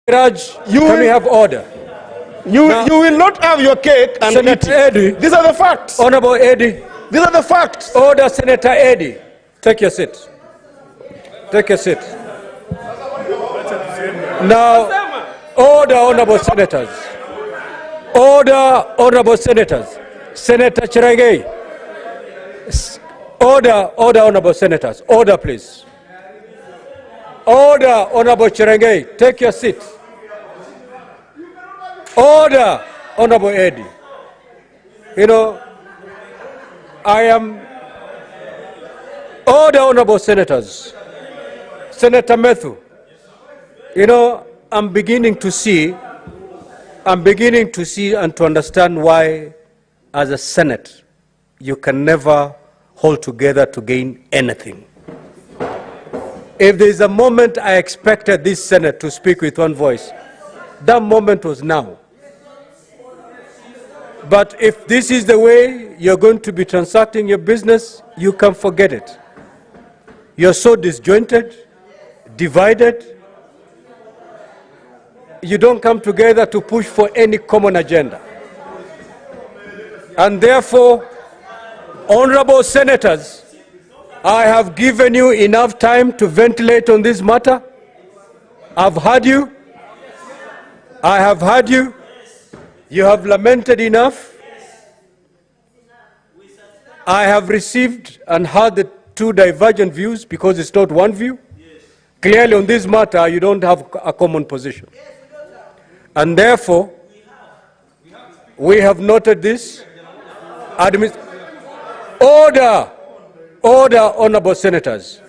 Raj, can we have order? You will not have your cake and Senator eat it. Eddie. These are the facts. Honorable Eddie. These are the facts. Order, Senator Eddie. Take your seat. Take your seat. Now, order, honorable senators. Order, honorable senators. Senator Chiragei. Order, honorable senators. Order, please. Order, honorable Chiragei. Take your seat. Order, honorable Eddie. You know, I am... Order, honorable senators. Senator Methu, you know, I'm beginning to see and to understand why, as a Senate, you can never hold together to gain anything. If there's a moment I expected this Senate to speak with one voice, that moment was now. But if this is the way you're going to be transacting your business, you can forget it. You're so disjointed, divided. You don't come together to push for any common agenda. And therefore, honorable senators, I have given you enough time to ventilate on this matter. I've heard you. I have heard you. You have lamented enough. I have received and heard the two divergent views because it's not one view. Clearly on this matter, you don't have a common position. And therefore, we have noted this. Order, honorable senators.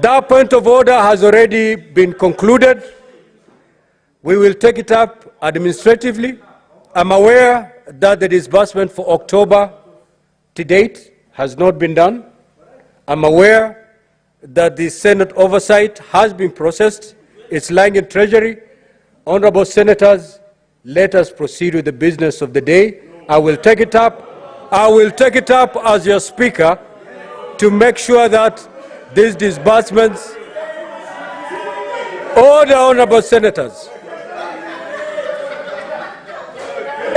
That point of order has already been concluded. We will take it up administratively. I'm aware that the disbursement for October to date has not been done. I'm aware that the Senate oversight has been processed. It's lying in Treasury. Honorable senators, let us proceed with the business of the day. I will take it up. I will take it up as your speaker to make sure that these disbursements... Order, honorable senators.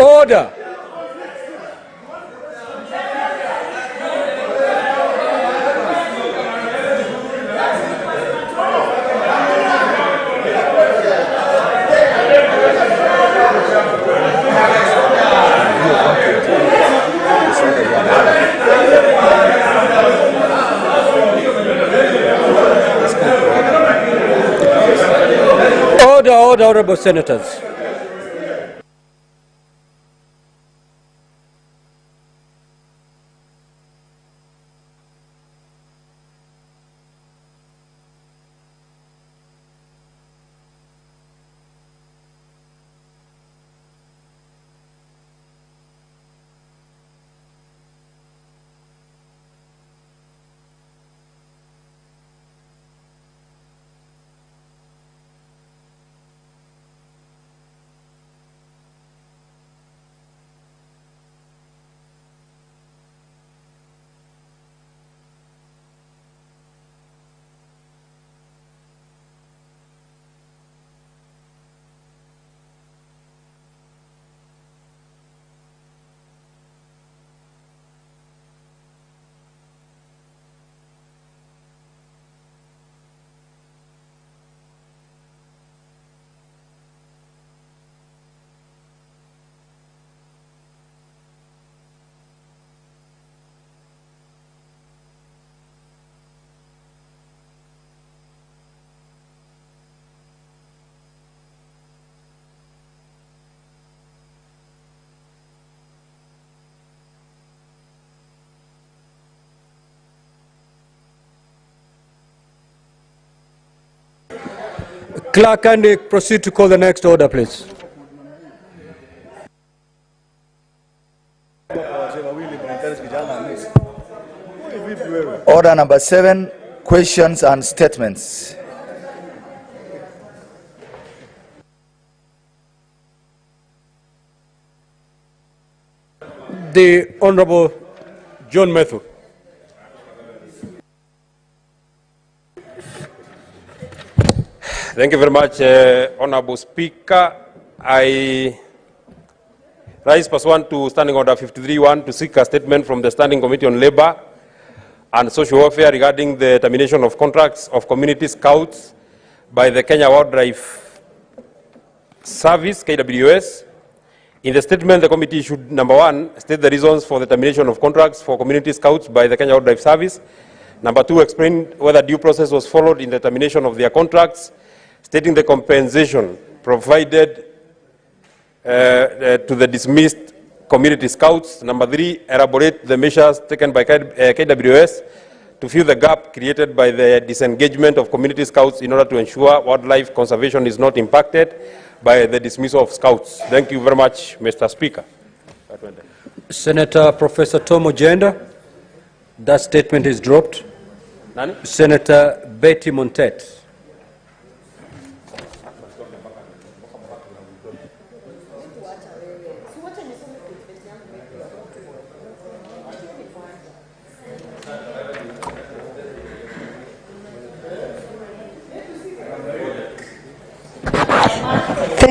Order. Order, honorable senators. Clerk, kindly proceed to call the next order, please. Order number 7, questions and statements. The Honorable John Methu. Thank you very much, Honorable Speaker. I rise pursuant to Standing Order 53.1 to seek a statement from the Standing Committee on Labour and Social Welfare regarding the termination of contracts of community scouts by the Kenya Wildlife Service, KWS. In the statement, the committee should, number one, state the reasons for the termination of contracts for community scouts by the Kenya Wildlife Service. Number two, explain whether due process was followed in the termination of their contracts, stating the compensation provided to the dismissed community scouts. Number three, elaborate the measures taken by KWS to fill the gap created by the disengagement of community scouts in order to ensure wildlife conservation is not impacted by the dismissal of scouts. Thank you very much, Mr. Speaker. Senator Professor Tom Ojenda, that statement is dropped. Nani? Senator Betty Montet.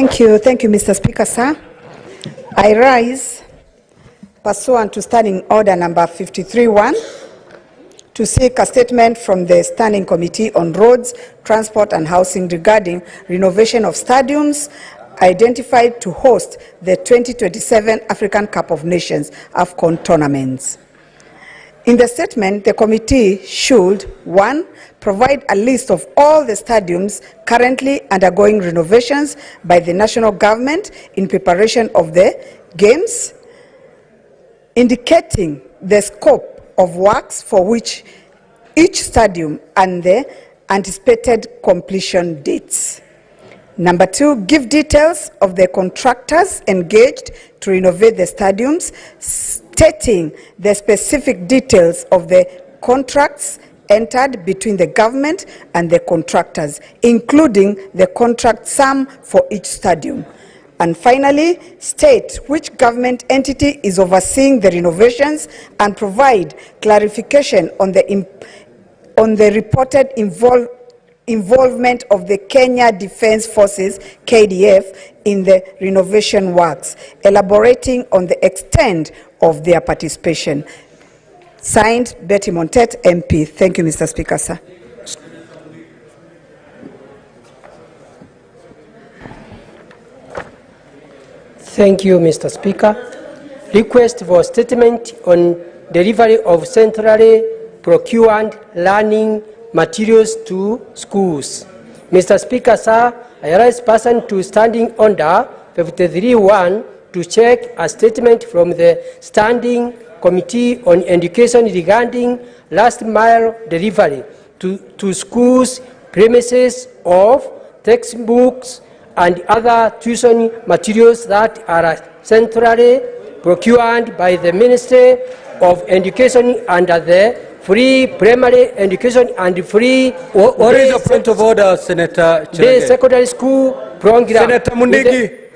Thank you, Mr. Speaker, sir. I rise pursuant to Standing Order number 53.1 to seek a statement from the Standing Committee on Roads, Transport and Housing regarding renovation of stadiums identified to host the 2027 African Cup of Nations AFCON tournaments. In the statement, the committee should, one, provide a list of all the stadiums currently undergoing renovations by the national government in preparation of the games, indicating the scope of works for which each stadium and the anticipated completion dates. Number two, give details of the contractors engaged to renovate the stadiums, stating the specific details of the contracts entered between the government and the contractors, including the contract sum for each stadium. And finally, state which government entity is overseeing the renovations and provide clarification on the reported involvement of the Kenya Defence Forces, KDF, in the renovation works, elaborating on the extent of their participation. Signed, Betty Montet, MP. Thank you, Mr. Speaker, sir. Thank you, Mr. Speaker. Request for statement on delivery of centrally procured learning materials to schools. Mr. Speaker, sir, I rise pursuant to Standing Order 53.1 to check a statement from the Standing Committee on Education regarding last mile delivery to schools premises of textbooks and other tuition materials that are centrally procured by the Ministry of Education under the Free Primary Education and Free What is the point of order, Senator Chirage? The secondary school program. Senator Mundigi,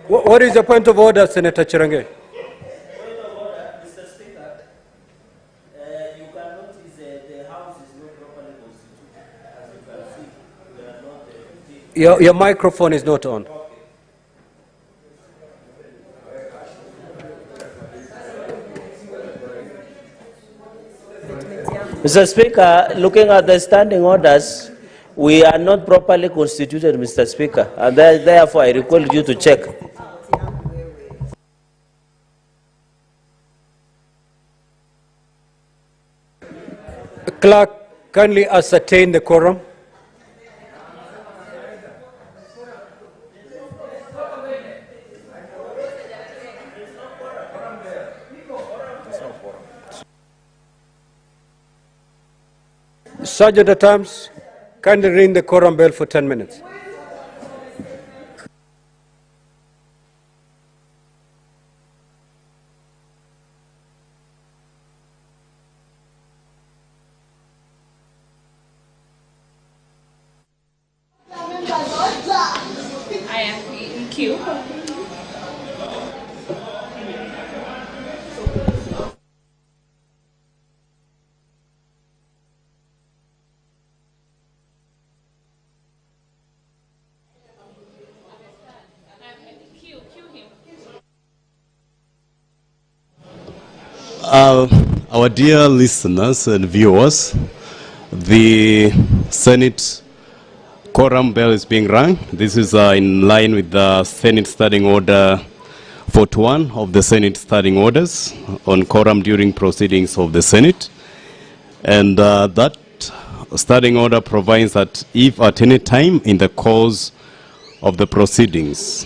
what is the point of order, Senator Chirange? Your microphone is not on. Mr. Speaker, looking at the standing orders, we are not properly constituted, Mr. Speaker, and therefore I request you to check. Clerk, kindly ascertain the quorum. Sergeant at Arms, kindly ring the quorum bell for 10 minutes. I am in queue. Our dear listeners and viewers, the Senate quorum bell is being rung. This is in line with the Senate Standing Order 41 of the Senate Standing Orders on quorum during proceedings of the Senate. And that standing order provides that if at any time in the course of the proceedings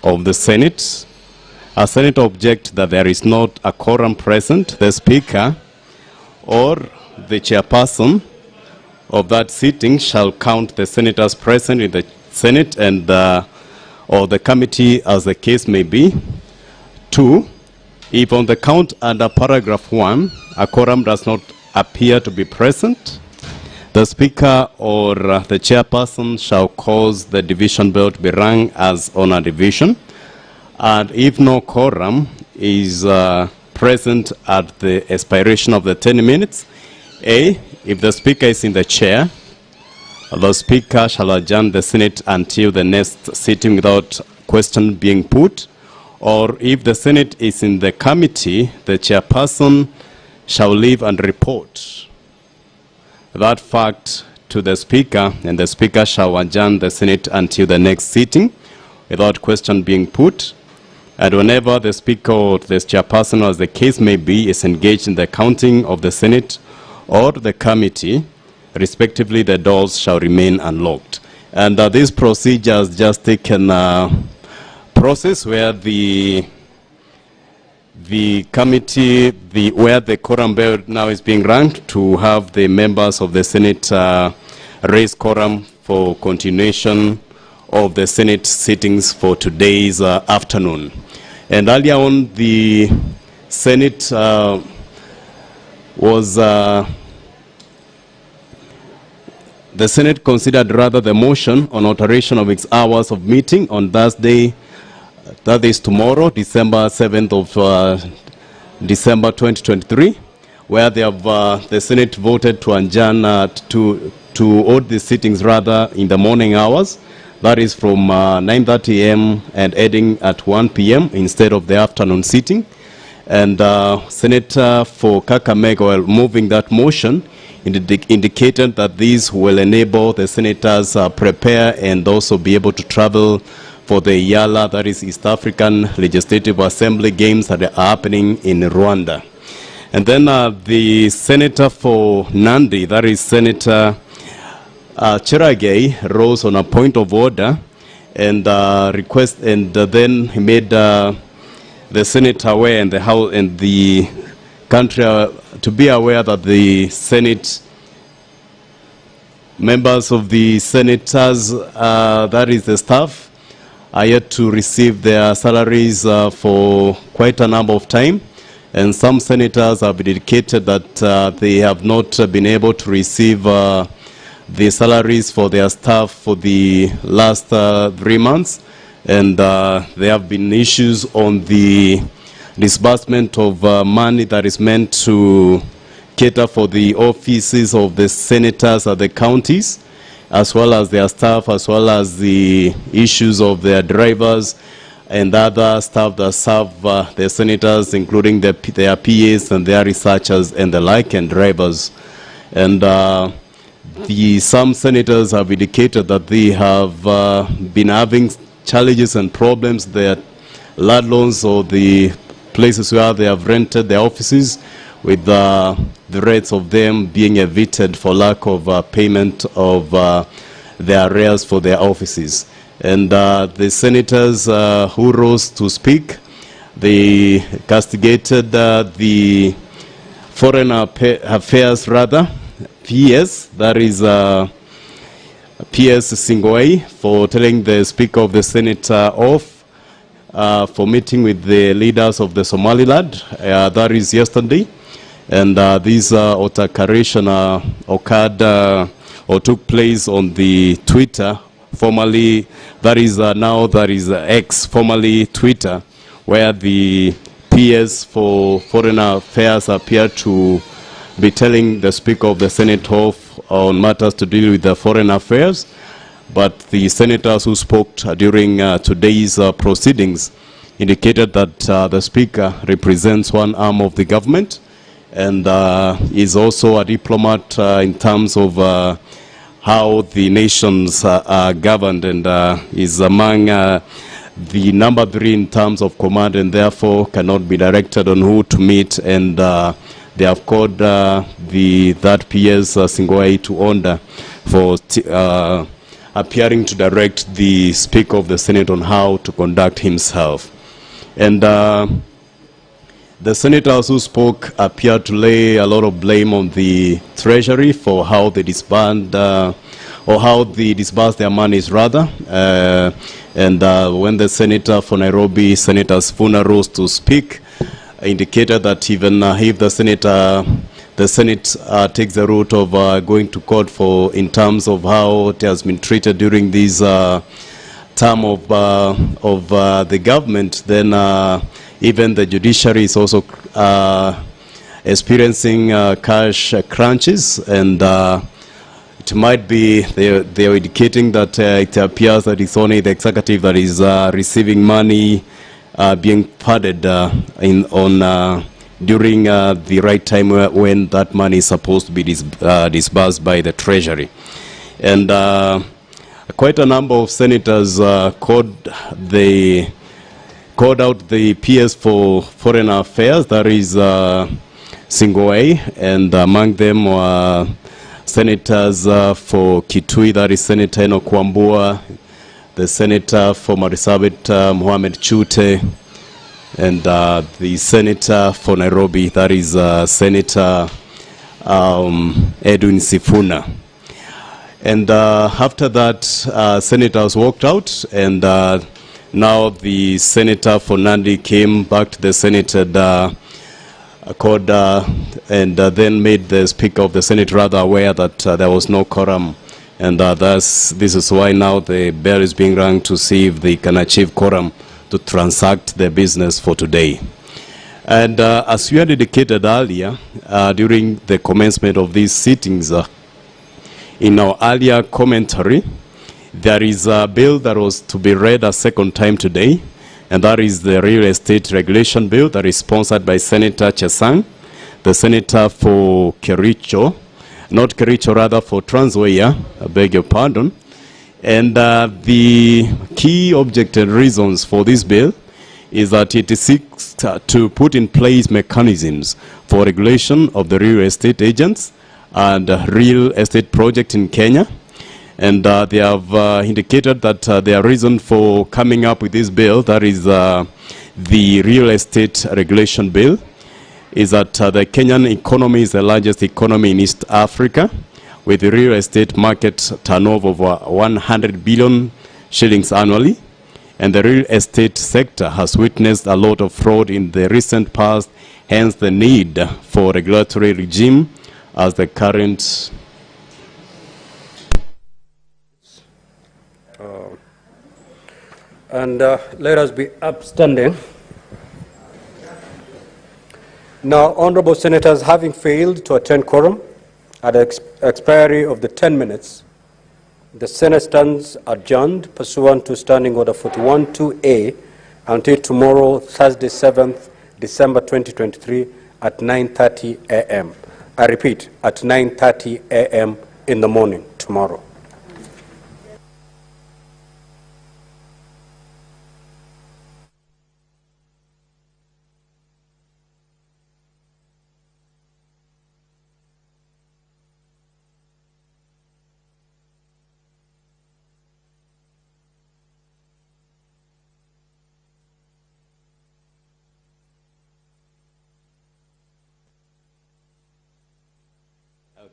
of the Senate, a Senate objects that there is not a quorum present, the Speaker or the chairperson of that sitting shall count the senators present in the Senate and or the committee as the case may be. 2, if on the count under paragraph 1, a quorum does not appear to be present, the Speaker or the chairperson shall cause the division bell to be rung as on a division. And if no quorum is present at the expiration of the 10 minutes, A, if the Speaker is in the chair, the Speaker shall adjourn the Senate until the next sitting without question being put. Or if the Senate is in the committee, the chairperson shall leave and report that fact to the Speaker, and the Speaker shall adjourn the Senate until the next sitting without question being put. And whenever the Speaker or the chairperson, as the case may be, is engaged in the counting of the Senate or the committee, respectively, the doors shall remain unlocked. And this procedure has just taken a process where the committee, where the quorum bell now is being rung to have the members of the Senate raise quorum for continuation of the Senate sittings for today's afternoon. And earlier on, the Senate the Senate considered rather the motion on alteration of its hours of meeting on Thursday, that is tomorrow, December 7th of December 2023, where they have the Senate voted to adjourn to hold the sittings rather in the morning hours. That is from 9:30 a.m. and ending at 1 p.m. instead of the afternoon sitting. And Senator for Kakamega, while moving that motion, indicated that these will enable the senators prepare and also be able to travel for the YALA, that is East African Legislative Assembly Games that are happening in Rwanda. And then the Senator for Nandi, that is Senator Cheragay, rose on a point of order and then he made the Senate aware and the House and the country to be aware that the Senate members of the senators, that is the staff, are yet to receive their salaries for quite a number of time. And some senators have indicated that they have not been able to receive the salaries for their staff for the last 3 months. And there have been issues on the disbursement of money that is meant to cater for the offices of the senators at the counties, as well as their staff, as well as the issues of their drivers and other staff that serve the senators, including their PAs and their researchers and the like, and drivers. And some senators have indicated that they have been having challenges and problems. Their landlords or the places where they have rented their offices, with the rates of them being evicted for lack of payment of their arrears for their offices. And the senators who rose to speak, they castigated the Foreign Affairs, PS, that is PS Singwai, for telling the Speaker of the Senate off for meeting with the leaders of the Somaliland, that is yesterday. And this altercation occurred or took place on the Twitter, formerly, that is now that is X, formerly Twitter, where the PS for Foreign Affairs appear to be telling the Speaker of the Senate off on matters to deal with the foreign affairs. But the senators who spoke during today's proceedings indicated that the Speaker represents one arm of the government and is also a diplomat in terms of how the nations are governed, and is among the number 3 in terms of command, and therefore cannot be directed on who to meet, and they have called that PS Singoi to order for appearing to direct the Speaker of the Senate on how to conduct himself. And the senators who spoke appeared to lay a lot of blame on the Treasury for how they disband, or how they disburse their monies rather. And when the senator for Nairobi, Senator Sifuna, rose to speak, indicated that even if the Senate takes the route of going to court for, in terms of how it has been treated during this term of the government, then even the judiciary is also experiencing cash crunches, and it might be they are indicating that it appears that it's only the executive that is receiving money being padded during the right time when that money is supposed to be disbursed by the Treasury. And quite a number of senators called out the PS for Foreign Affairs, that is Singoi, and among them were senators for Kitui, that is Senator Enoch Wambua, the senator for Marsabit, Mohamed Chute, and the senator for Nairobi, that is Senator Edwin Sifuna. And after that, senators walked out, and now the senator for Nandi came back to the Senate and then made the Speaker of the Senate rather aware that there was no quorum, and this is why now the bell is being rung to see if they can achieve quorum to transact their business for today. And as we had indicated earlier, during the commencement of these sittings, in our earlier commentary, there is a bill that was to be read a second time today, and that is the Real Estate Regulation Bill that is sponsored by Senator Chesang, the senator for Kericho, not Kericho, rather for Trans Nzoia, I beg your pardon. And the key objective reasons for this bill is that it seeks to put in place mechanisms for regulation of the real estate agents and real estate project in Kenya. And they have indicated that their reason for coming up with this bill, that is the Real Estate Regulation Bill, is that the Kenyan economy is the largest economy in East Africa, with the real estate market turnover of 100 billion shillings annually. And the real estate sector has witnessed a lot of fraud in the recent past, hence the need for regulatory regime as the current let us be upstanding. Now, honorable senators, having failed to attend quorum at the expiry of the 10 minutes, the Senate stands adjourned pursuant to Standing Order 41-2A until tomorrow, Thursday, 7th December 2023 at 9:30 a.m. I repeat, at 9:30 a.m. in the morning tomorrow.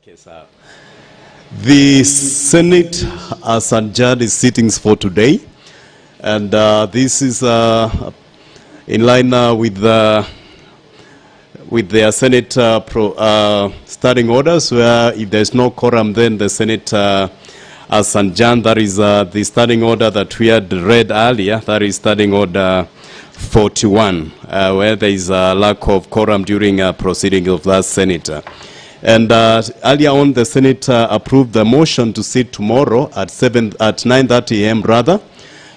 Okay, sir. The Senate has adjourned its sittings for today, and this is in line with their Senate standing orders, where if there is no quorum, then the Senate has adjourned. That is the standing order that we had read earlier. That is Standing Order 41, where there is a lack of quorum during proceedings of that senator. And earlier on, the Senate approved the motion to sit tomorrow at 9:30 a.m. rather,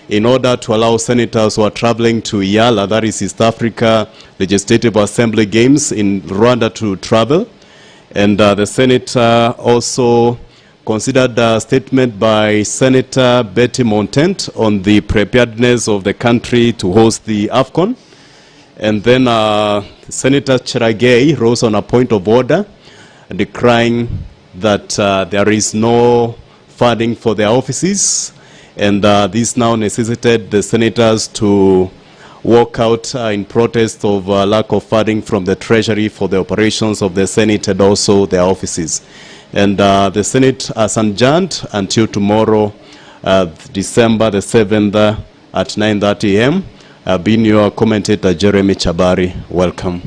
in order to allow senators who are traveling to Yala, that is East Africa Legislative Assembly Games in Rwanda, to travel. And the Senate also considered a statement by Senator Betty Montent on the preparedness of the country to host the AFCON. And then Senator Cheragay rose on a point of order, decrying that there is no funding for their offices. And this now necessitated the senators to walk out in protest of lack of funding from the Treasury for the operations of the Senate and also their offices. And the Senate has adjourned until tomorrow, December the 7th at 9:30 a.m. Being your commentator, Jeremy Chabari. Welcome.